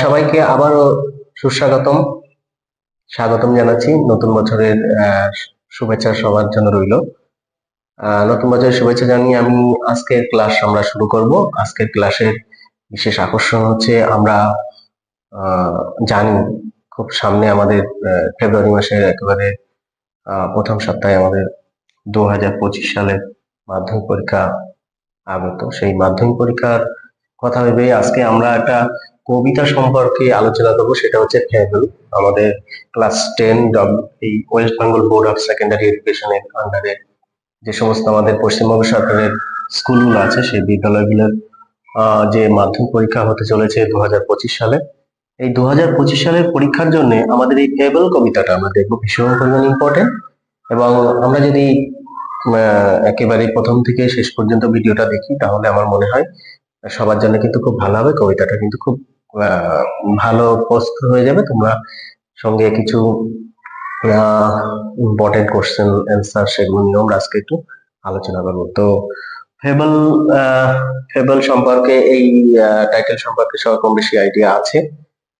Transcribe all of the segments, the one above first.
সবাইকে আবারও সুস্বাগতম স্বাগতম জানাচ্ছি। নতুন বছরের শুভেচ্ছা সবার জন্য রইল। নতুন বছরের শুভেচ্ছা জানিয়ে আমি আজকের ক্লাস আমরা শুরু করব। আজকের ক্লাসের বিশেষ আকর্ষণ হচ্ছে আমরা জানি খুব সামনে আমাদের ফেব্রুয়ারি মাসের একেবারে প্রথম সপ্তাহে আমাদের 2025 সালের মাধ্যমিক পরীক্ষা আগত। সেই মাধ্যমিক পরীক্ষার কথা ভেবে আজকে আমরা একটা কবিতা সম্পর্কে আলোচনা করবো, সেটা হচ্ছে ফেবল। আমাদের ক্লাস 10 এই West Bengal board of secondary এডুকেশনের আন্ডারে যে সমস্ত আমাদের পশ্চিমবঙ্গ সরকারের স্কুলগুলো আছে, সেই বিদ্যালয়গুলোর যে মাধ্যমিক পরীক্ষা হতে চলেছে 2025 সালে। এই 2025 সালের পরীক্ষার জন্য আমাদের এই ফেবল কবিতাটা আমরা দেখবো, ভীষণ পরিমাণে ইম্পর্টেন্ট। এবং আমরা যদি একেবারে প্রথম থেকে শেষ পর্যন্ত ভিডিওটা দেখি, তাহলে আমার মনে হয় সবার জন্য কিন্তু খুব ভালো হবে। কবিতাটা কিন্তু খুব ভালো প্রস্তুত হয়ে যাবে। তোমরা সঙ্গে কিছু ইম্পর্টেন্ট কোশ্চেন অ্যান্সার সেগুলো নিয়েও আমরা আজকে একটু আলোচনা করবো। তো ফেবল ফেবল সম্পর্কে এই টাইটেল সম্পর্কে সবার কম বেশি আইডিয়া আছে।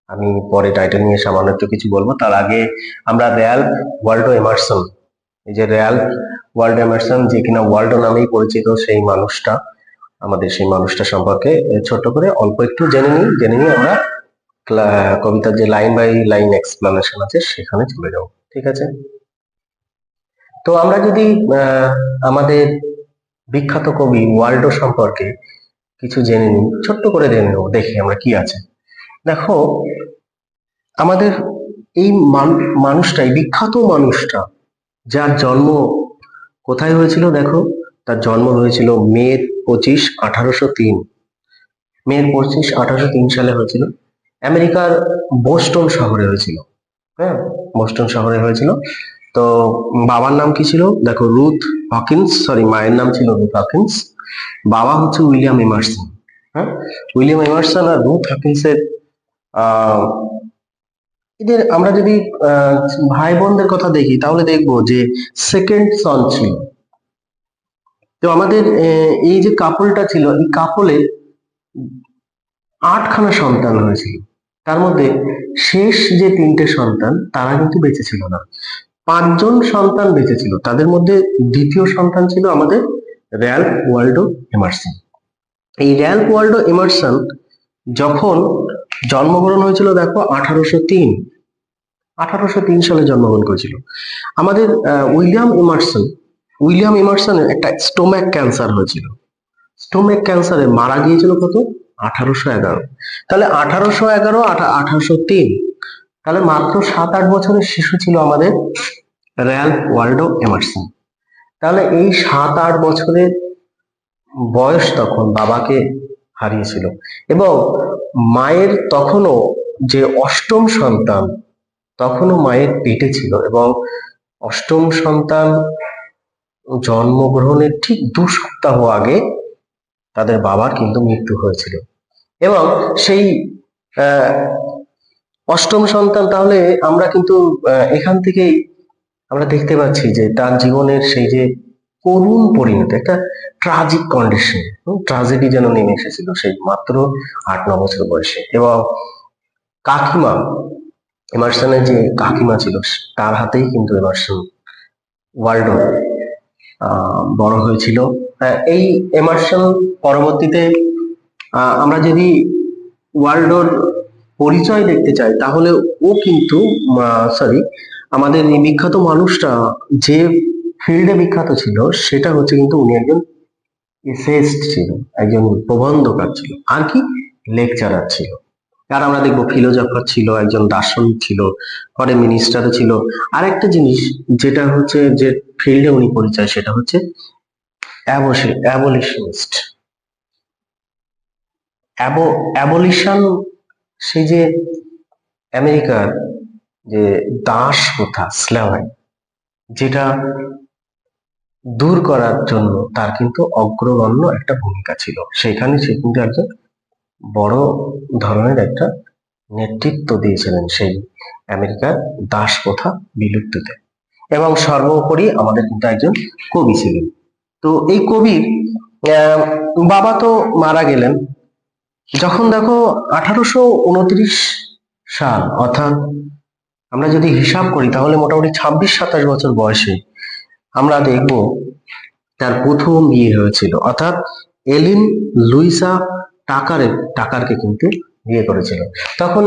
আমি পরে টাইটেল নিয়ে সামান্য একটু কিছু বলবো। তার আগে আমরা র্যালফ ওয়াল্ডো এমারসন, এই যে র্যালফ ওয়াল্ডো এমারসন, যে কিনা ওয়াল্ডো নামেই পরিচিত, সেই মানুষটা সম্পর্কে ছোট্ট করে অল্প একটু জেনে নিই আমরা কবিতার যে লাইন বাই লাইন এক্সপ্লানেশন আছে সেখানে চলে যাও। ঠিক আছে? তো আমরা যদি আমাদের বিখ্যাত কবি ওয়াল্ডো সম্পর্কে কিছু জেনে নিই, ছোট্ট করে জেনে নেবো, দেখি আমরা কি আছে। দেখো, আমাদের এই মানুষটাই বিখ্যাত মানুষটা, যার জন্ম কোথায় হয়েছিল দেখো, তার জন্ম হয়েছিল মে 25, 1803। মে 25, 1803 সালে হয়েছিল। আমেরিকার বোস্টন শহরে হয়েছিল। হ্যাঁ, বোস্টন শহরে হয়েছিল। তো বাবার নাম কি ছিল দেখো, রুথ হকিন্স, সরি মায়ের নাম ছিল রুথ হকিন্স। বাবা হচ্ছে উইলিয়াম এমারসন। হ্যাঁ, উইলিয়াম এমারসন আর রুথ হকিন্সের এদের আমরা যদি ভাই বোনদের কথা দেখি, তাহলে দেখবো যে সেকেন্ড সন ছিল। তো আমাদের এই যে কাপলটা ছিল, এই কাপলে 8খানা সন্তান হয়েছিল। তার মধ্যে শেষ যে 3টে সন্তান, তারা কিন্তু বেঁচে ছিল না। 5জন সন্তান বেঁচে ছিল। তাদের মধ্যে দ্বিতীয় সন্তান ছিল আমাদের র্যালফ ওয়াল্ডো এমারসন। এই র্যালফ ওয়াল্ডো এমারসন যখন জন্মগ্রহণ হয়েছিল দেখো 1803 সালে জন্মগ্রহণ করেছিল। আমাদের উইলিয়াম এমারসনের একটা স্টোম্যাক ক্যান্সার হয়েছিল। স্টোম্যাক ক্যান্সারে মারা গিয়েছিল কত, 1811। তাহলে 1811, 1803, তাহলে মাত্র 7-8 বছরের শিশু ছিল আমাদের র্যালফ ওয়াল্ডো এমারসন। তাহলে এই 7-8 বছরের বয়স তখন বাবাকে হারিয়েছিল, এবং মায়ের তখনও যে 8ম সন্তান, তখনও মায়ের পেটে ছিল, এবং 8ম সন্তান জন্মগ্রহণের ঠিক 2 সপ্তাহ আগে তাদের বাবার কিন্তু মৃত্যু হয়েছিল। এবং সেই 8ম সন্তান, তাহলে আমরা কিন্তু এখান থেকেই আমরা দেখতে পাচ্ছি যে তার জীবনের সেই যে করুণ পরিণতি, একটা ট্রাজিক কন্ডিশন, ট্রাজেডি যেন নেমে এসেছিল সেই মাত্র 8-9 বছর বয়সে। এবং কাকিমা, এমারসনের যে কাকিমা ছিল, তার হাতেই কিন্তু এমারসন ওয়াল্ডো বড় হয়েছিল। এই এমারসন পরবর্তীতে আমরা যদি ওয়াল্ডোর পরিচয় দেখতে চাই, তাহলে ও কিন্তু আমাদের এই বিখ্যাত মানুষটা যে ফিল্ডে বিখ্যাত ছিল, সেটা হচ্ছে কিন্তু উনি একজন এসেইস্ট ছিল, একজন প্রবন্ধকার ছিল, আর কি লেকচারার ছিল। আর আমরা দেখবো ফিলোজফার ছিল, একজন দার্শনিক ছিল, পরে মিনিস্টারও ছিল। আরেকটা জিনিস যেটা হচ্ছে যে ফিল্ডে উনি পরিচয়, সেটা হচ্ছে অ্যাবলিশনিস্ট। অ্যাবলিশন, সেই যে আমেরিকার যে দাস প্রথা, স্ল্যাভারি, যেটা দূর করার জন্য তার কিন্তু অগ্রগণ্য একটা ভূমিকা ছিল। সেখানে সে কিন্তু একজন বড় ধরনের একটা নেতৃত্ব দিয়েছিলেন সেই আমেরিকার দাস প্রথা বিলুপ্তিতে। এবং সর্বোপরি আমাদের কিন্তু একজন কবি ছিলেন। তো এই কবির বাবা তো মারা গেলেন, যখন দেখো 1829 সাল, অর্থাৎ আমরা যদি হিসাব করি তাহলে মোটামুটি 26-27 বছর বয়সে আমরা দেখব তার প্রথম বিয়ে হয়েছিল, অর্থাৎ এলিন লুইসা টাকারকে কিন্তু বিয়ে করেছিল। তখন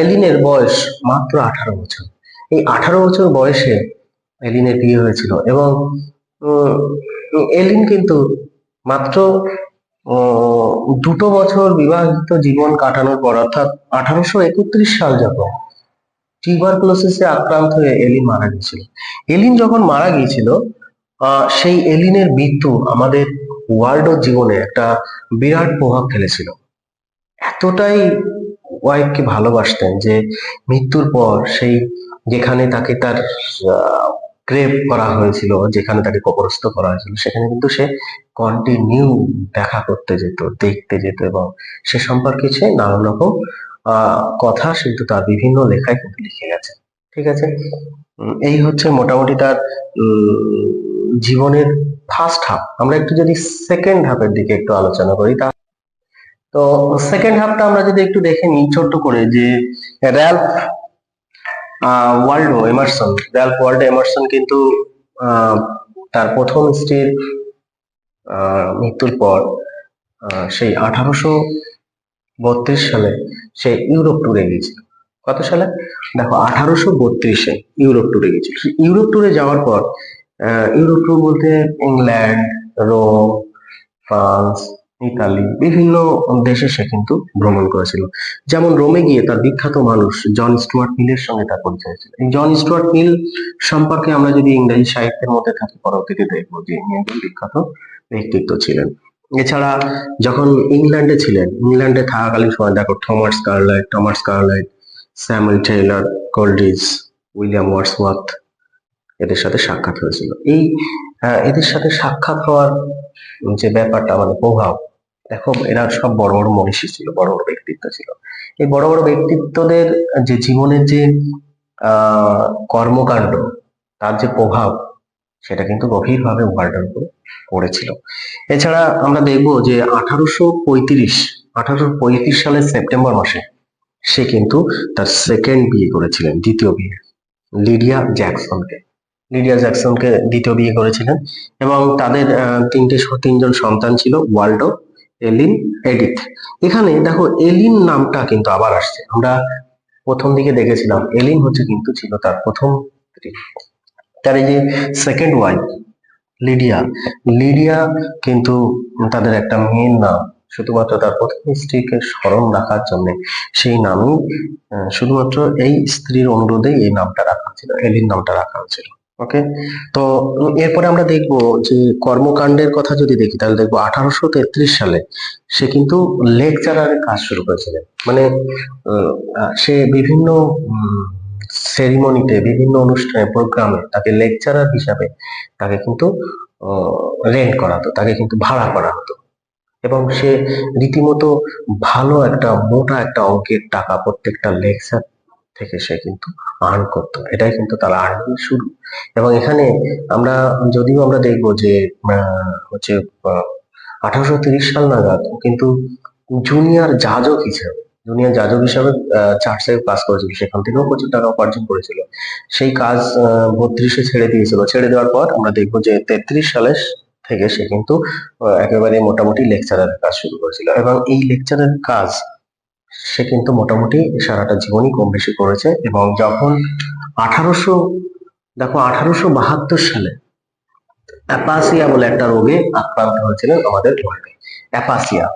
এলিনের বয়স মাত্র 18 বছর। এই 18 বছর বয়সে এলিনের বিয়ে হয়েছিল এবং উম, এলিন কিন্তু মাত্র 2 বছর বিবাহিত জীবন কাটানোর পর, অর্থাৎ 1831 সাল যখন টিউবারকুলোসিসে আক্রান্ত হয়ে এলিন মারা গিয়েছিল। এলিন যখন মারা গিয়েছিল, সেই এলিনের মৃত্যু আমাদের ওয়ার্ল্ড জীবনে একটা বিরাট প্রভাব ফেলেছিল। এতটাই ওয়াইফকে ভালোবাসতেন যে মৃত্যুর পর সেই যেখানে তাকে তার গ্রেভ করা হয়েছিল, যেখানে তাকে কবরস্থ করা হয়েছিল, সেখানে কিন্তু সে কন্টিনিউ দেখা করতে যেত, দেখতে যেত এবং সে সম্পর্কে সে নানান রকম কথা কিন্তু তার বিভিন্ন লেখায় কিন্তু লিখে গেছে। ঠিক আছে, এই হচ্ছে মোটামুটি তার জীবনের ফার্স্ট হাফ। আমরা একটু যদি সেকেন্ড হাফের দিকে একটু আলোচনা করি, তো সেকেন্ড হাফটা আমরা যদি একটু দেখে নিই ছোট্ট করে, যে র্যালফ ওয়াল্ডো এমারসন কিন্তু তার প্রথম স্ত্রীর মৃত্যুর পর সেই 1832 সালে সে ইউরোপ ট্যুরে গিয়েছিল। কত সালে? দেখো, 1832-এ ইউরোপ ট্যুরে গিয়েছিল। ইউরোপ ট্যুরে যাওয়ার পর ইউরোপ ট্যুর বলতে ইংল্যান্ড, রোম, ফ্রান্স, ইতালি, বিভিন্ন দেশে সে কিন্তু ভ্রমণ করেছিল। যেমন রোমে গিয়ে তার বিখ্যাত মানুষ জন স্টুয়ার্ট মিলের সঙ্গে তার পরিচয় ছিল। এই জন স্টুয়ার্ট মিল সম্পর্কে আমরা যদি ইংরেজি সাহিত্যের মধ্যে থাকি, পরবর্তীতে দেখবো যে ইনি একজন বিখ্যাত ব্যক্তিত্ব ছিলেন। এছাড়া যখন ইংল্যান্ডে ছিলেন, ইংল্যান্ডে থাকাকালীন সময় দেখো Thomas Carlyle, Samuel Taylor, Coleridge, William Wordsworth এদের সাথে সাক্ষাৎ হয়েছিল। এই এদের সাথে সাক্ষাৎ হওয়ার যে ব্যাপারটা, মানে প্রভাব, দেখো এরা সব বড় বড় মনীষী ছিল, বড় বড় ব্যক্তিত্ব ছিল। এই বড় বড় ব্যক্তিত্বদের যে জীবনের যে কর্মকাণ্ড, তার যে প্রভাব, সেটা কিন্তু গভীরভাবে ওয়ার্ল্ডের উপরে পড়েছিল। এছাড়া আমরা দেখব যে 1835 সালের সেপ্টেম্বর মাসে সে কিন্তু তার সেকেন্ড বিয়ে করেছিলেন, দ্বিতীয় বিয়ে, লিডিয়া জ্যাকসনকে দ্বিতীয় বিয়ে করেছিলেন এবং তাদের তিনজন সন্তান ছিল, ওয়াল্ডো, এলিন, এডিথ। এখানে দেখো এলিন নামটা কিন্তু আবার আসছে। আমরা প্রথম দিকে দেখেছিলাম এলিন হচ্ছে কিন্তু ছিল তার প্রথম স্ত্রী। তার এই যে সেকেন্ড ওয়াইফ লিডিয়া, লিডিয়া কিন্তু তাদের একটা মেয়ের নাম, শুধুমাত্র তার প্রথম স্ত্রীকে স্মরণ রাখার জন্য সেই নামই, শুধুমাত্র এই স্ত্রীর অনুরোধেই এই নামটা রাখা হয়েছিল, এলিন নামটা রাখা হয়েছিল। ওকে, তো এরপরে আমরা দেখব যে কর্মকাণ্ডের কথা যদি দেখি, তাহলে দেখবো 1833 সালে সে কিন্তু লেকচারারের কাজ শুরু করেছিলেন। মানে সে বিভিন্ন সেরিমনিতে, বিভিন্ন অনুষ্ঠানে, প্রোগ্রামে তাকে লেকচারার হিসাবে তাকে কিন্তু রেন্ট করা হতো, তাকে কিন্তু ভাড়া করা হতো এবং সে রীতিমতো ভালো একটা মোটা একটা অঙ্কের টাকা প্রত্যেকটা লেকচার থেকে সে কিন্তু আর্ন করতো। এটাই কিন্তু তার আর্নিং শুরু। এবং এখানে আমরা যদিও আমরা দেখবো যে হচ্ছে 1830 সাল নাগাদ কিন্তু জুনিয়র যাজক হিসাবে চার্চে কাজ করেছিল, সেখান থেকেও প্রচুর টাকা উপার্জন করেছিল। সেই কাজ 32-এ ছেড়ে দিয়েছিল। ছেড়ে দেওয়ার পর আমরা দেখবো যে 33 সালে থেকে সে কিন্তু একেবারে মোটামুটি লেকচারারের কাজ শুরু করেছিল এবং এই লেকচারের কাজ সে কিন্তু মোটামুটি সারাটা জীবনই কম বেশি করেছে। এবং যখন 1872 সালে অ্যাপাসিয়া বলে একটা রোগে আক্রান্ত হয়েছিলেন আমাদের ওয়ার্ল্ডে। অ্যাপাসিয়া,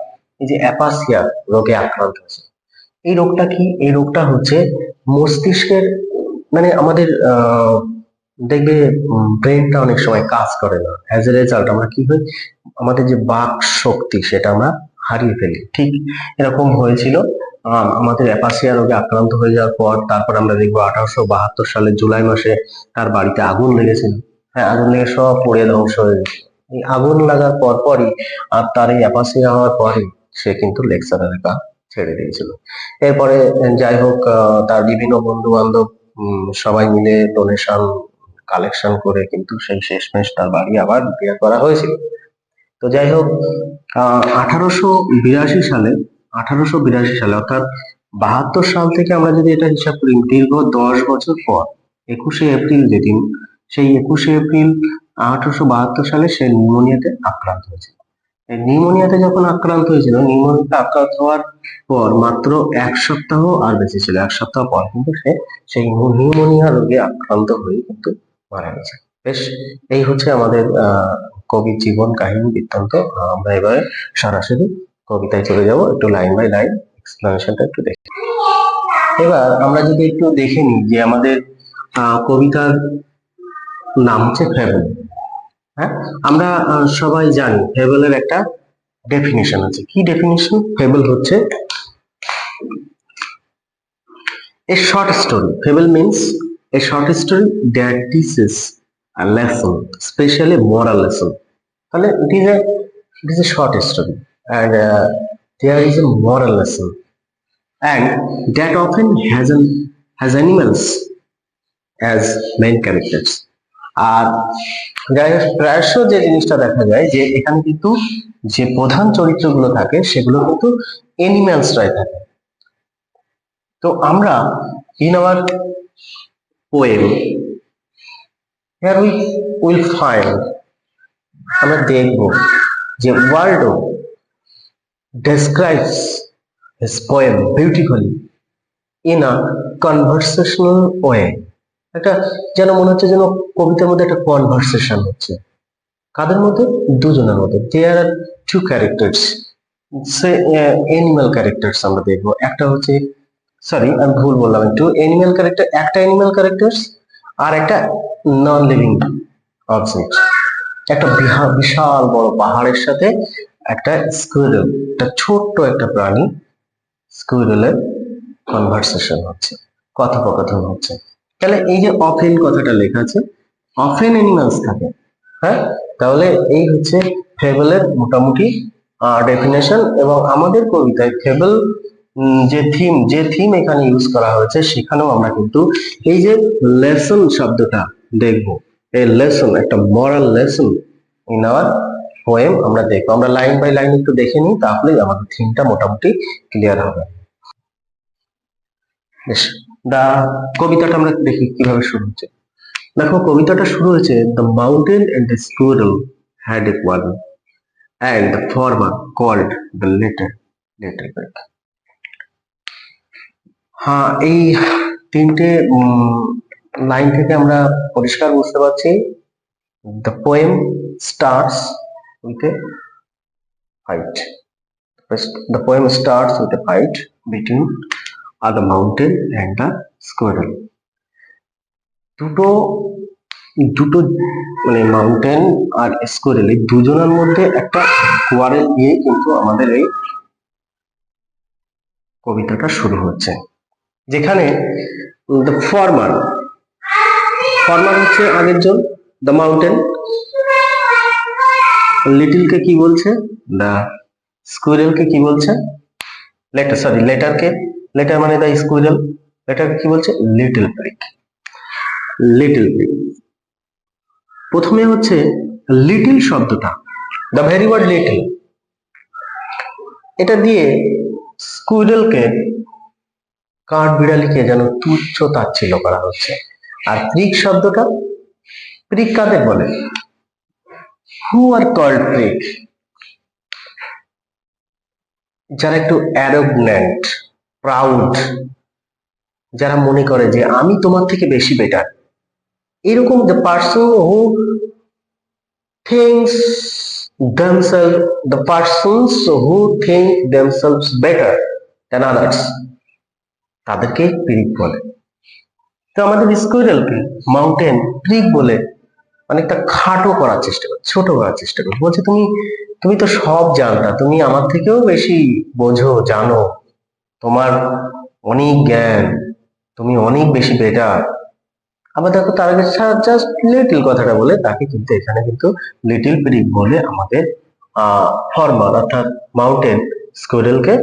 এই যে অ্যাপাসিয়া রোগে আক্রান্ত হয়েছে, এই রোগটা কি? এই রোগটা হচ্ছে মস্তিষ্কের, মানে আমাদের দেখবে ব্রেনটা অনেক সময় কাজ করে না। অ্যাজ এ রেজাল্ট আমরা কি হই, আমাদের যে বাক শক্তি সেটা আমরা হারিয়ে ফেলি। ঠিক এরকম হয়েছিল আমাদের অ্যাপাসিয়া রোগে আক্রান্ত হয়ে যাওয়ার পর। তারপর আমরা দেখবো 1872 সালের জুলাই মাসে তার বাড়িতে আগুন লেগেছিল। হ্যাঁ, আগুন লেগে সব পুড়ে ধ্বংস হয়ে গেছে। এই আগুন লাগার পরই আর তার এই অ্যাপাসিয়া হওয়ার পরই সে কিন্তু লেকচারারের কাজ ছেড়ে দিয়েছিল। এরপরে যাই হোক, তার বিভিন্ন বন্ধু বান্ধব সবাই মিলে ডোনেশন কালেকশন করে কিন্তু সেই শেষমেশ তার বাড়ি আবার রিপেয়ার করা হয়েছিল। তো যাই হোক, 1882 সালে অর্থাৎ 72 সাল থেকে আমরা যদি এটা হিসাব করি, দীর্ঘ 10 বছর পর 21শে এপ্রিল যেদিন, সেই 21শে এপ্রিল 1872 সালে সে নিউমোনিয়াতে আক্রান্ত হয়েছিল। এই নিউমোনিয়াতে যখন আক্রান্ত হয়েছিল, নিউমোনিয়াতে আক্রান্ত হওয়ার পর মাত্র 1 সপ্তাহ আর বেঁচে ছিল, 1 সপ্তাহ পর কিন্তু সে সেই নিউমোনিয়া রোগে আক্রান্ত হয়ে কিন্তু মারা গেছে। বেশ, এই হচ্ছে আমাদের কবির জীবন কাহিনী বৃত্তান্ত। আমরা এবারে সরাসরি কবিতায় চলে যাব, একটু লাইন বাই লাইন এক্সপ্লেনেশনটা একটু দেখি। এবার আমরা যদি একটু দেখে নিই যে আমাদের কবিতার নাম হচ্ছে ফেবল। হ্যাঁ, আমরা সবাই জানি ফেবলের একটা ডেফিনিশন আছে। কি ডেফিনিশন? ফেবল হচ্ছে a short story. Fable means a short story that teaches a lesson, especially moral lesson. তাহলে it is a short story and there is a moral lesson, and that often has animals as main characters. আর প্রায়শ যে জিনিসটা দেখা যায় যে এখানে কিন্তু যে প্রধান চরিত্রগুলো থাকে সেগুলো কিন্তু অ্যানিমালসরাই থাকে। তো আমরা in our poem here we will find, আমরা দেখব যে world describes his poem beautifully in a conversational way. একটা যেন মনে হচ্ছে যেন কবিতার মধ্যে একটা কনভারসেশন হচ্ছে। কাদের মধ্যে? দুজনের মধ্যে। দেয়ার আর টু ক্যারেক্টার্স, সে অ্যানিমাল ক্যারেক্টার্স আমরা দেখবো। একটা হচ্ছে, সরি আমি ভুল বললাম, একটু অ্যানিমাল ক্যারেক্টার, একটা অ্যানিমাল ক্যারেক্টার্স আর একটা নন লিভিং অবজেক্ট। একটা বিশাল বড় পাহাড়ের সাথে একটা স্কুইরেল, একটা ছোট্ট একটা প্রাণী স্কুইরেলের কনভারসেশন হচ্ছে, কথোপকথন হচ্ছে। তাহলে এই যে অফেন কথাটা লেখা আছে, অফেন অ্যানিমালস থাকে। হ্যাঁ, তাহলে এই হচ্ছে ফেবলের মোটামুটি ডেফিনেশন। এবং আমাদের কবিতায় ফেবল যে থিম এখানে ইউজ করা হয়েছে, সেখানেও আমরা কিন্তু এই যে লেসন শব্দটা দেখব। এই লেসন, একটা moral lesson in our poem আমরা দেখবো। আমরা লাইন বাই লাইন একটু দেখে নিই, তাহলেই আমাদের থিমটা মোটামুটি ক্লিয়ার হবে। বেশ, কবিতাটা আমরা দেখি কিভাবে শুরু হচ্ছে। দেখো, কবিতাটা শুরু হয়েছে, the mountain and the squirrel had a quarrel and the farmer called the little pig. হ্যাঁ, এই তিনটে লাইন থেকে আমরা পরিষ্কার বুঝতে পারছি the poem starts with a fight. The poem starts with a fight between the mountain and the squirrel. দুটো দুটো মানে মাউন্টেন আর স্কোরেল, এই দুজনের মধ্যে একটা কোয়ারেল দিয়ে কিন্তু আমাদের এই কবিতাটা শুরু হচ্ছে, যেখানে দ্য ফার্মার হচ্ছে আগের জন, দ্য মাউন্টেন, লিটিল কে কি বলছে, দ্য স্কুইরেল কে কি বলছে, লেটার মানে দ্য স্কুইরেল, লেটার কি বলছে, লিটল পিগ। প্রথমে হচ্ছে লিটিল শব্দটা, দ্য ভেরি ওয়ার্ড লিটিল, এটা দিয়ে স্কুইরেলকে, কাঠ বিড়ালিকে যেন তুচ্ছ তাচ্ছিল্য করা হচ্ছে। আর প্রিগ শব্দটা, প্রিগ কাদের বলে? হু আর কল্ড প্রিগ, যারা একটু অ্যারোগন্যান্ট, প্রাউড, যারা মনে করে যে আমি তোমার থেকে বেশি বেটার, এরকম the person who thinks themselves, the persons who think themselves better than others, তাদেরকে প্রিগ বলে। তো আমাদের স্কুইরেলকে মাউন্টেন প্রিগ বলে অনেকটা খাটো করার চেষ্টা করে, ছোট করার চেষ্টা করে, বলছে তুমি তো সব জানতা, তুমি আমার থেকেও বেশি বোঝো, জানো, তোমার অনেক জ্ঞান, তুমি অনেক বেশি বেটার। আবার দেখো, তার আগে জাস্ট লিটিল কথাটা বলে তাকে কিন্তু এখানে কিন্তু লিটিল পিগ বলে আমাদের ফার্মার অর্থাৎ মাউন্টেন স্কুইরেলকে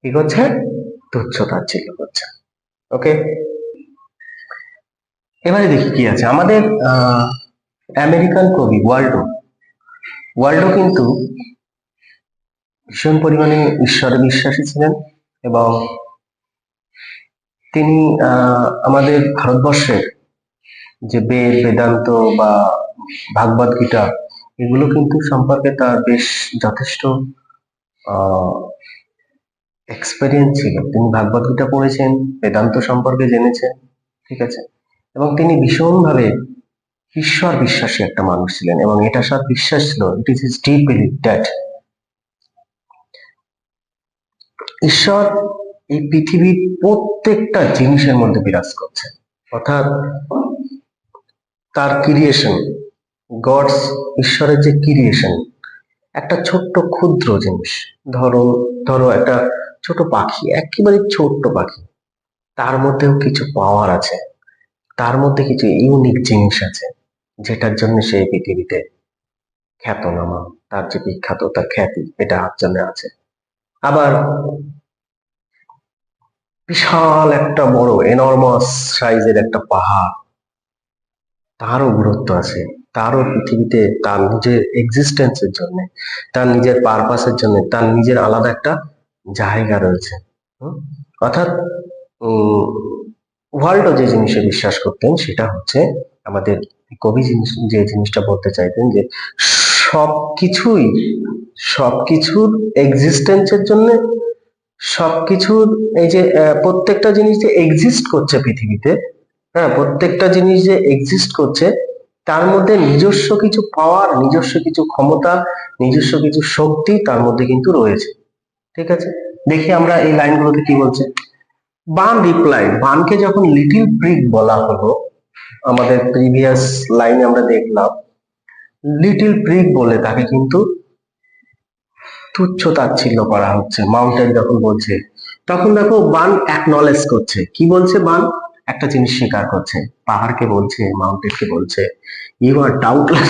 কি করছে, তুচ্ছ তাচ্ছিল্য করছে। ওকে, এবারে দেখি কি আছে আমাদের আমেরিকান কবি ওয়াল্ডো। ওয়ার্ল্ডও কিন্তু ভীষণ পরিমাণে ঈশ্বরে বিশ্বাসী ছিলেন এবং তিনি আমাদের ভারতবর্ষের যে বেদ বেদান্ত বা ভাগবত গীতা এগুলো কিন্তু সম্পর্কে তার বেশ যথেষ্ট এক্সপেরিয়েন্স ছিল। তিনি ভাগবত গীতা পড়েছেন, বেদান্ত সম্পর্কে জেনেছেন, ঠিক আছে, এবং তিনি ভীষণভাবে ঈশ্বর বিশ্বাসী একটা মানুষ ছিলেন এবং এটা সব বিশ্বাস ছিল, it is his deep believe that ঈশ্বর এই পৃথিবীর প্রত্যেকটা জিনিসের মধ্যে বিরাজ করছে, অর্থাৎ তার ক্রিয়েশন, গডস, ঈশ্বরের যে ক্রিয়েশন, একটা ছোট্ট ক্ষুদ্র জিনিস, ধরো ধরো একটা ছোট পাখি, একেবারে ছোট্ট পাখি, তার মধ্যেও কিছু পাওয়ার আছে, তার মধ্যে কিছু ইউনিক জিনিস আছে যেটার জন্য সে পৃথিবীতে খ্যাতনামা, তার যে বিখ্যাত, তার খ্যাতি এটা জন্য আছে। আবার বিশাল একটা বড় এনর্মাস সাইজের একটা পাহাড়, তারও গুরুত্ব আছে, তারও পৃথিবীতে তার নিজের এক্সিস্টেন্সের জন্য, তার নিজের পারপাসের জন্য, তার নিজের আলাদা একটা জায়গা রয়েছে। অর্থাৎ ওয়ার্ল্ড যে জিনিসে বিশ্বাস করতেন সেটা হচ্ছে, আমাদের কবি যে জিনিসটা বলতে চাইতেন যে সবকিছুই, সবকিছুর এক্সিস্টেন্সের জন্য, সবকিছুর এই যে প্রত্যেকটা জিনিস যে এক্সিস্ট করছে পৃথিবীতে, হ্যাঁ, প্রত্যেকটা জিনিস যে এক্সিস্ট করছে তার মধ্যে নিজস্ব কিছু পাওয়ার, নিজস্ব কিছু ক্ষমতা, নিজস্ব কিছু শক্তি তার মধ্যে কিন্তু রয়েছে, ঠিক আছে। দেখি আমরা এই লাইনগুলোতে কি বলছে। বান রিপ্লাই, বানকে যখন লিটিল প্রিগ বলা হলো, আমাদের প্রিভিয়াস লাইনে আমরা দেখলাম লিটিল প্রিগ বলে তাকে কিন্তু তুচ্ছ তাচ্ছিল্য করা হচ্ছে। মাউন্টেন যখন বলছে তখন দেখো বান অ্যাকনলেজ করছে, কি বলছে বান, একটা জিনিস স্বীকার করছে, পাহাড়কে বলছে, মাউন্টেনকে বলছে, you are doubtless,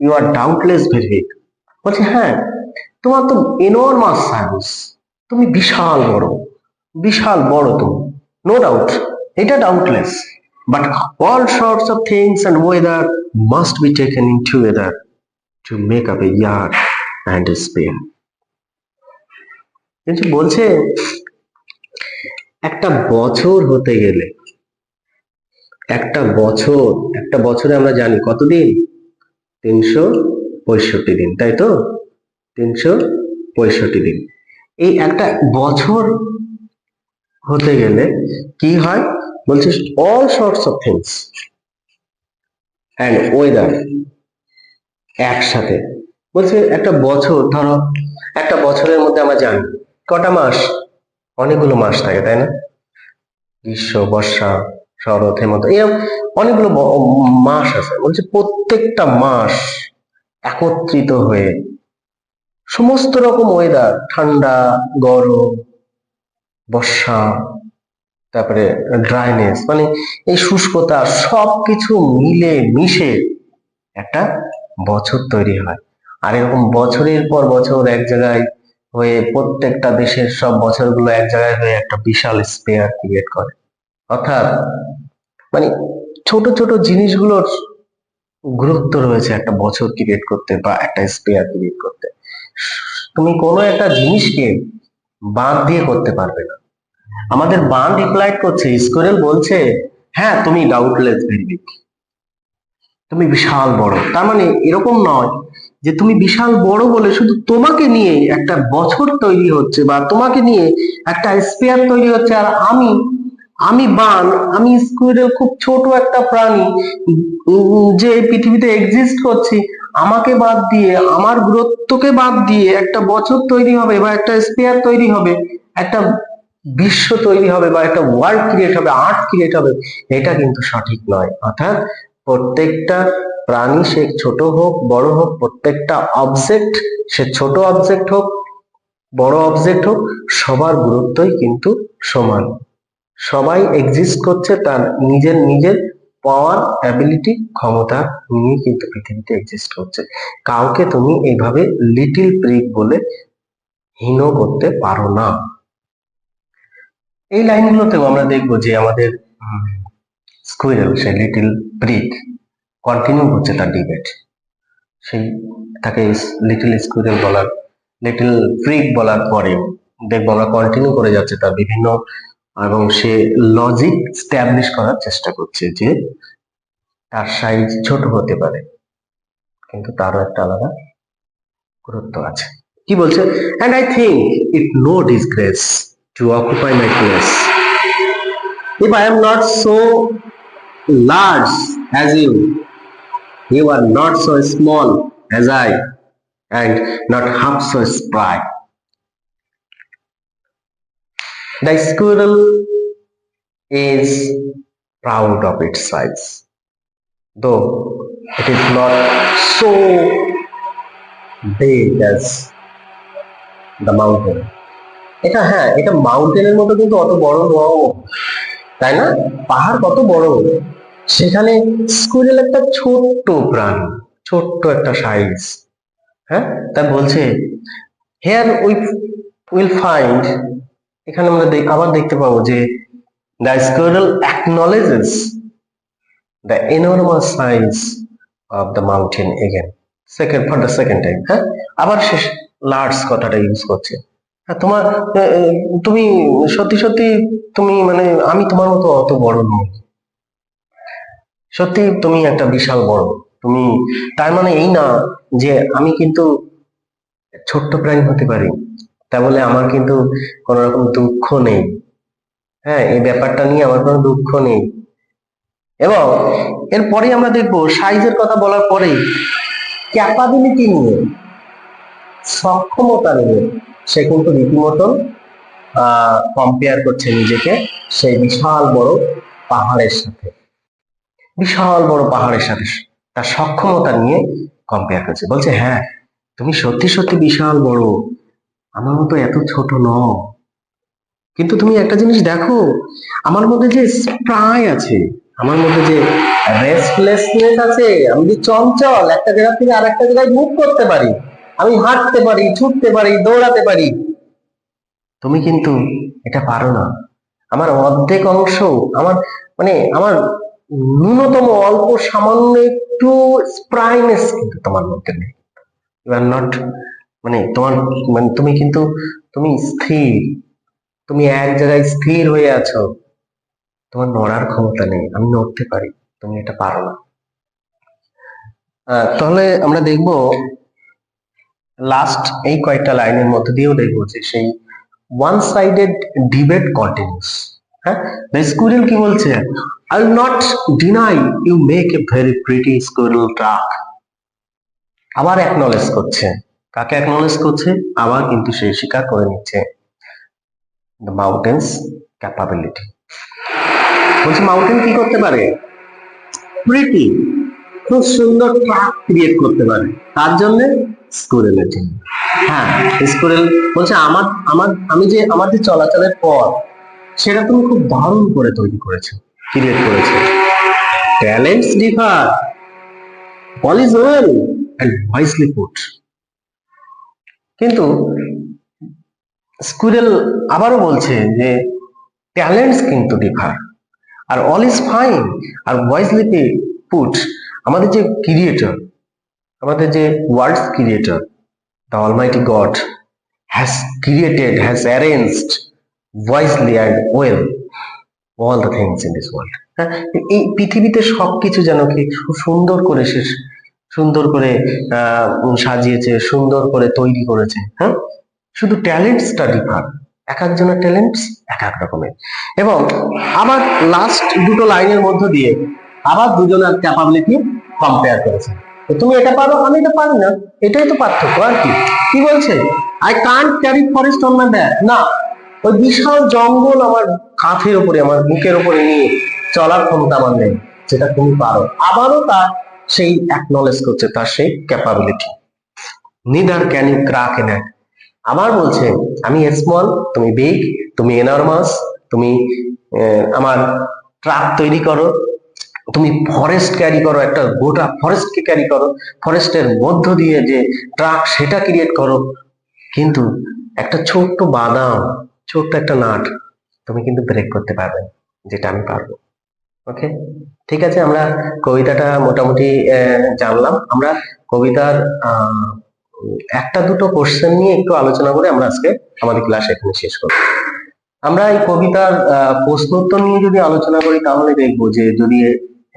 you are doubtless very big, বলছে হ্যাঁ তোমার তো এনর্মাস সাইজ, তুমি বিশাল বড়, বিশাল বড় তুমি, নো ডাউট, এটা doubtless, but all sorts of things and weather must be taken in together to make up A yard and a Spain. কিন্তু বলছে একটা বছর হতে গেলে, একটা বছর, একটা বছরে আমরা জানি কতদিন, 365 দিন, তাই তো, 365 দিন। এই একটা বছর হতে গেলে কি হয় বলছে, all sorts of things and weather, একসাথে বলছে একটা বছর, ধরো একটা বছরের মধ্যে আমরা জানি কটা মাস, অনেকগুলো মাস থাকে, তাই না, গ্রীষ্ম, বর্ষা, শরৎ, হেমন্ত, এরকম অনেকগুলো মাস আছে। বলছে প্রত্যেকটা মাস একত্রিত হয়ে সমস্ত রকম ওয়েদার, ঠান্ডা, গরম, বর্ষা, তারপরে ড্রাইনেস, মানে এই শুষ্কতা, সবকিছু মিলে মিশে একটা বছর তৈরি হয়। আর এরকম বছরের পর বছর এক জায়গায় হয়ে, প্রত্যেকটা দেশের সব বছরগুলো এক জায়গায় হয়ে একটা বিশাল স্পেয়ার ক্রিয়েট করে। অর্থাৎ মানে ছোট ছোট জিনিসগুলোর গুরুত্ব রয়েছে একটা বছর ক্রিয়েট করতে বা একটা স্পেয়ার ক্রিয়েট করতে। তুমি কোনো একটা জিনিসকে বাদ দিয়ে করতে পারবে না। আমাদের বান রিপ্লাই করছে, স্কোরেল বলছে হ্যাঁ তুমি ডাউটলেস ভেরি বিগ, তুমি বিশাল বড়, তার মানে এরকম নয় যে তুমি বিশাল বড় বলে শুধু তোমাকে নিয়ে একটা বছর তৈরি হচ্ছে বা তোমাকে নিয়ে একটা স্পেয়ার তৈরি হচ্ছে, আর আমি, আমি বান, আমি স্কুইরেল, খুব ছোট একটা প্রাণী যে পৃথিবীতে এক্সিস্ট করছি, আমাকে বাদ দিয়ে, আমার গুরুত্বকে বাদ দিয়ে একটা বছর তৈরি হবে বা একটা স্পেয়ার তৈরি হবে, একটা বিশ্ব তৈরি হবে বা একটা ওয়ার্ল্ড ক্রিয়েট হবে, আর্ট ক্রিয়েট হবে, এটা কিন্তু সঠিক নয়। অর্থাৎ প্রত্যেকটা প্রাণী, সে ছোট হোক বড় হোক, প্রত্যেকটা অবজেক্ট, সে ছোট অবজেক্ট হোক বড় অবজেক্ট হোক, সবার গুরুত্বই কিন্তু সমান। সবাই এক্সিস্ট করছে তার নিজের নিজের পাওয়ার, অ্যাবিলিটি, ক্ষমতা নিয়ে কিন্তু পৃথিবীতে এক্সিস্ট করছে। কাউকে তুমি এইভাবে লিটিল প্রিগ বলে হীন করতে পারো না। এই লাইনগুলোতেও আমরা দেখবো যে আমাদের স্কুইরেল, সেই লিটিল প্রিগ কন্টিনিউ করছে তার ডিবেট। সেই তাকে লিটল স্কুইরেল বলার, লিটল ফ্রিক বলার পরে দেখবো আমরা কন্টিনিউ করে যাচ্ছে তার বিভিন্ন, এবং সে লজিক স্ট্যাবলিশ করার চেষ্টা করছে যে তার সাইজ ছোট হতে পারে কিন্তু তারও একটা আলাদা গুরুত্ব আছে। কি বলছে? and I think it no disgrace to occupy my place if I am not so large as you are not so small as I, and not half so spry. The squirrel is proud of its size, though it is not so big as the mountain. এটা হ্যাঁ, এটা মাউন্টেনের মতো কিন্তু অত বড় নয়, তাই না? পাহাড় কত বড়, সেখানে স্কুইরেল একটা ছোট্ট প্রাণী, ছোট্ট একটা সাইজ। হ্যাঁ, তা বলছে হেয়ার উইল ফাইন্ড, এখানে আমরা আবার দেখতে পাবো যে the squirrel acknowledges the enormous size of the mountain again, for the second time. হ্যাঁ, আবার সে লার্জ কথাটা ইউজ করছে। হ্যাঁ, তুমি সত্যি সত্যি তুমি মানে আমি তোমার মতো অত বড় নই, সত্যি তুমি একটা বিশাল বড়, তুমি তার মানে এই না যে আমি কিন্তু ছোট্ট প্রাণী হতে পারি, তা বলে আমার কিন্তু কোন রকম দুঃখ নেই। হ্যাঁ, এই ব্যাপারটা নিয়ে আমার কোনো দুঃখ নেই। এবং এরপরে আমরা দেখবো সাইজের কথা বলার পরেই ক্যাপাবিলিটি নিয়ে, সক্ষমতা নিয়ে সে কিন্তু রীতিমতন কম্পেয়ার করছে নিজেকে সেই বিশাল বড় পাহাড়ের সাথে, বিশাল বড় পাহাড়ের সাথে তার সক্ষমতা নিয়ে কম্পেয়ার করছে। বলছে হ্যাঁ, তুমি সত্যি সত্যি বিশাল বড়, আমার মতো এত ছোট নও। কিন্তু তুমি একটা জিনিস দেখো, আমার মধ্যে যে স্প্রাই আছে, আমার মধ্যে যে রেস্টলেসনেস আছে, আমি যে চঞ্চল, একটা জায়গা থেকে আর একটা জায়গায় মুভ করতে পারি, আমি হাঁটতে পারি, ছুটতে পারি, দৌড়াতে পারি, তুমি কিন্তু এটা পারো না। আমার অর্ধেক অংশ, আমার মানে আমার ন্যূনতম অল্প সামান্য একটু স্প্রাইনেস কিন্তু তোমার মধ্যে নেই। ইউ আর নট, মানে তোমার মানে তুমি কিন্তু তুমি স্থির, তুমি এক জায়গায় স্থির হয়ে আছো, তোমার নড়ার ক্ষমতা নেই, আমি নড়তে পারি, তুমি এটা পারো না। তাহলে আমরা দেখব লাস্ট এই কয়েকটা লাইনের মধ্যে দিয়েও দেখবো যে সেই ওয়ান সাইডেড ডিবেট কন্টিনিউস। হ্যাঁ, দ্য স্কুইরেল কি বলছে? I will not deny you make a very pretty squirrel track. আবার অ্যাকনলেজ করছে, কাকে অ্যাকনলেজ করছে? আবার কিন্তু সে স্বীকার করে নিচ্ছে দ্য মাউন্টেন্স ক্যাপাবিলিটি। বলছে মাউন্টেন কি করতে পারে? প্রিটি, খুব সুন্দর ট্রাক ক্রিয়েট করতে পারে। তার জন্য? স্কুইরেলের জন্য। হ্যাঁ, স্কুইরেল বলছে আমি যে আমার যে চলাচলের পথ, সেটা তুমি খুব দারুণ করে তৈরি করেছো, ক্রিয়েট করেছো। Talents differ, all is well and wisely put. কিন্তু স্কুইরেল আবারও বলছে যে ট্যালেন্টস কিন্তু ডিফার, আর অল ইজ ফাইন আর ওয়াইজলি পুট। আমাদের যে ক্রিয়েটর, আমাদের যে world's creator, the Almighty God has created, has arranged wisely and well all the things in this world. এই পৃথিবীতে সবকিছু যেন কি সুন্দর করে সে সুন্দর করে সাজিয়েছে, সুন্দর করে তৈরি করেছে। হ্যাঁ, শুধু ট্যালেন্টসটা ডিফার, এক একজনের ট্যালেন্টস এক এক রকমের। এবং আবার লাস্ট দুটো লাইনের মধ্য দিয়ে আবার দুজনের ক্যাপাবিলিটি কম্পেয়ার করেছে। তুমি এটা পারো, আমি এটা পারি না, এটাই তো পার্থক্য। আর কি বলছে? I can't carry forest on my back. না, ওই বিশাল জঙ্গল আমার কাঁধের উপরে, আমার বুকের উপরে নিয়ে চলার ক্ষমতা আমার নেই, যেটা তুমি পারো। আবারও তার সেই অ্যাকনলেজ করছে তার সেই capability. Neither can you crack a nut. আবার বলছে আমি স্মল, তুমি বিগ, তুমি এনরমাস, তুমি আমার ট্রাক তৈরি করো, তুমি ফরেস্ট ক্যারি করো, একটা গোটা ফরেস্টকে ক্যারি করো, ফরেস্টের মধ্য দিয়ে যে ট্রাক সেটা ক্রিয়েট করো, কিন্তু একটা ছোট্ট বাদাম, ছোট্ট একটা নাট তুমি কিন্তু ব্রেক করতে পারবে, যেটা আমি পারবো। ওকে, ঠিক আছে, আমরা কবিতাটা মোটামুটি জানলাম। আমরা কবিতার একটা দুটো কোশ্চেন নিয়ে একটু আলোচনা করে আমরা আজকে আমাদের ক্লাস এখানে শেষ করব। আমরা এই কবিতার প্রশ্ন উত্তর নিয়ে যদি আলোচনা করি তাহলে দেখবো যে যদি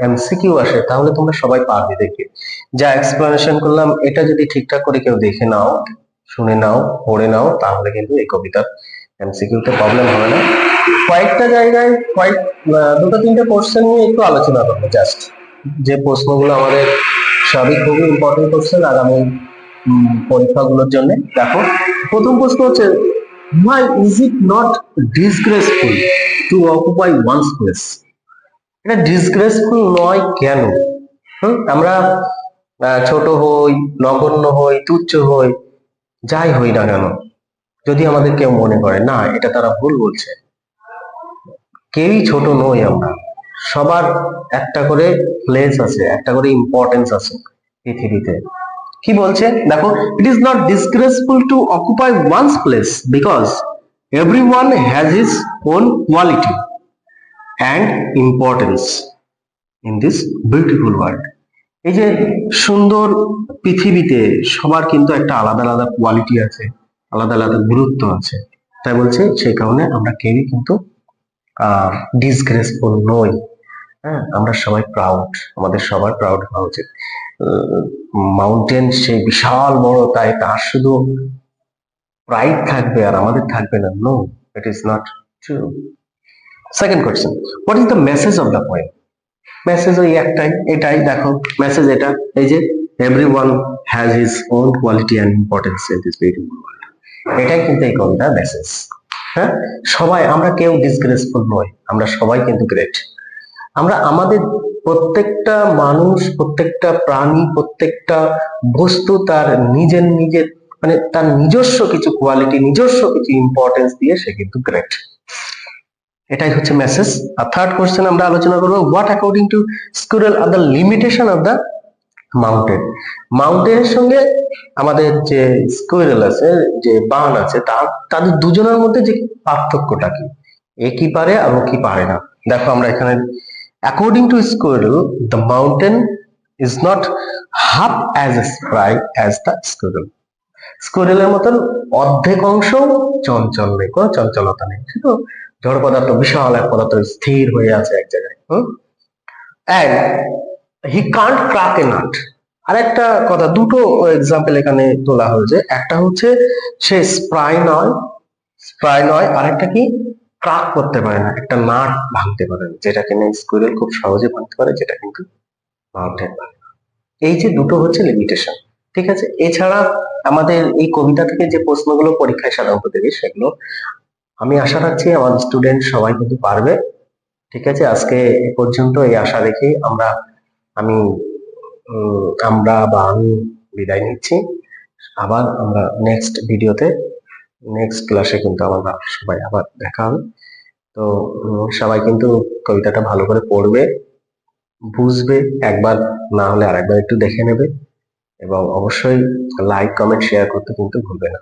এমসিকিউ আসে তাহলে তোমরা সবাই পারবে। দেখবে যা এক্সপ্লেনেশন করলাম এটা যদি ঠিকঠাক করে কেউ দেখে নাও, শুনে নাও, পড়ে নাও, তাহলে কিন্তু এই কবিতার এমসিকিউতে প্রবলেম হবে না। কয়েকটা জায়গায় দুটো তিনটে কোশ্চেন নিয়ে একটু আলোচনা করবো, জাস্ট যে প্রশ্নগুলো আমাদের সবই খুবই ইম্পর্টেন্ট কোশ্চেন আগামী পরীক্ষাগুলোর জন্য। দেখো, প্রথম প্রশ্ন হচ্ছে, why is it not disgraceful to occupy one's place? এটা ডিসগ্রেসফুল নয় কেন? আমরা ছোট হই, নগণ্য হই, তুচ্ছ হই, যাই হই না কেন, যদি আমাদের কেউ মনে করে না এটা তারা ভুল বলছে, কেউই ছোট নই আমরা, সবার একটা করে প্লেস আছে, একটা করে ইম্পর্টেন্স আছে পৃথিবীতে। কি বলছে দেখো, it is not disgraceful to occupy one's place because everyone has his own quality and importance in this beautiful world. এই যে সুন্দর পৃথিবীতে সবার কিন্তু একটা আলাদা আলাদা কোয়ালিটি আছে, আলাদা আলাদা গুরুত্ব আছে। তাই বলছে সেই কারণে আমরা কেউই কিন্তু ডিসগ্রেসফুল নই। হ্যাঁ, আমরা সবাই প্রাউড, আমাদের সবার প্রাউড হওয়া উচিত। মাউন্টেন সেই বিশাল বড়, তাই তার শুধু প্রাইড থাকবে আর আমাদের থাকবে না? No, it is not true. Second question, what is the message of the poem? Message ওই একটাই, এটাই দেখো মেসেজ এটা, এই যে everyone has his own quality and importance in this beautiful world, এটাই কিন্তু এই কবিতার মেসেজ। হ্যাঁ, সবাই আমরা কেউ ডিসগ্রেসফুল নই, আমরা সবাই কিন্তু গ্রেট। আমরা আমাদের প্রত্যেকটা মানুষ, প্রত্যেকটা প্রাণী, প্রত্যেকটা বস্তু তার নিজের নিজের মানে তার নিজস্ব কিছু কোয়ালিটি, নিজস্ব কিছু ইম্পর্টেন্স দিয়ে সে কিন্তু গ্রেট। এটাই হচ্ছে মেসেজ। আর থার্ড কোশ্চেন আমরা আলোচনা করবো, what according to squirrel are the limitation of the mountain? মাউন্টেনের সঙ্গে আমাদের যে স্কুইরেল আছে, যে বান আছে, তাদের দুজনের মধ্যে যে পার্থক্যটা কি, এ কি পারে আর ও কি পারে না। দেখো আমরা এখানে, according to squirrel the mountain is not half as spry as the squirrel. স্কুইরেলের মতন অর্ধেক অংশ চঞ্চল নেই, কোনো চঞ্চলতা নেই, শুধু জড় পদার্থ, বিশাল এক পদার্থ স্থির হয়ে আছে এক জায়গায়। and he can't crack a nut. আর একটা কথা, দুটো এক্সাম্পল এখানে তোলা হয়েছে, একটা হচ্ছে সে স্প্রাই নয়, আর একটা কি, ক্রাক করতে পারে না, একটা নাট ভাঙতে পারে না, যেটা কিনা স্কুইরেল খুব সহজে ভাঙতে পারে, যেটা কিন্তু মাউন্টেন পারে না। এই যে দুটো হচ্ছে লিমিটেশন, ঠিক আছে। এছাড়া আমাদের এই কবিতা থেকে যে প্রশ্নগুলো পরীক্ষায় সাধারণত দেবে, সেগুলো আমি আশা রাখছি আমার স্টুডেন্ট সবাই কিন্তু পারবে। ঠিক আছে, আজকে এ পর্যন্ত এই আশা রেখে আমি বিদায় নিচ্ছি। আবার আমরা নেক্সট ভিডিওতে, নেক্সট ক্লাসে কিন্তু আমরা সবাই আবার দেখা হবে। তো সবাই কিন্তু কবিতাটা ভালো করে পড়বে, বুঝবে, একবার না হলে আরেকবার একটু দেখে নেবে, এবং অবশ্যই লাইক, কমেন্ট, শেয়ার করতে কিন্তু ভুলবে না।